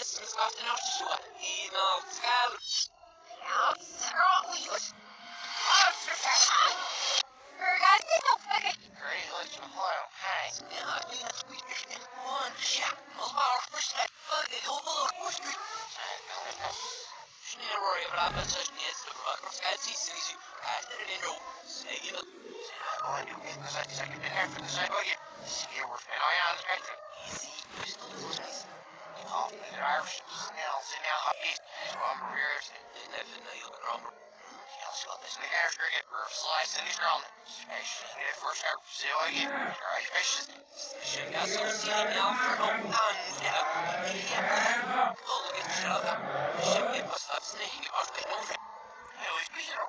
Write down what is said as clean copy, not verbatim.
Christmas after not to show in all scale. Ja, serieus. Great, let's hold hands. Ja, die had goed in one shot. Maar respect, heel veel goed. Schnell worry about that such needs to run. As he sees you, I didn't know. Say it. Oh, I do because I can be here for the same way. See, we're fin. I am right there. Easy. Just a little nice. Oh, the Irish smells in our happy. From rears. Never know you'll remember. Let's go this way. Here's your get roof slice in his ground. Spacious. Get first out. See what you get. Right, spacious. Should got some seating now for no hands. Yeah. Pull the shove. Should be must have sneaking about the movie. It was Peter.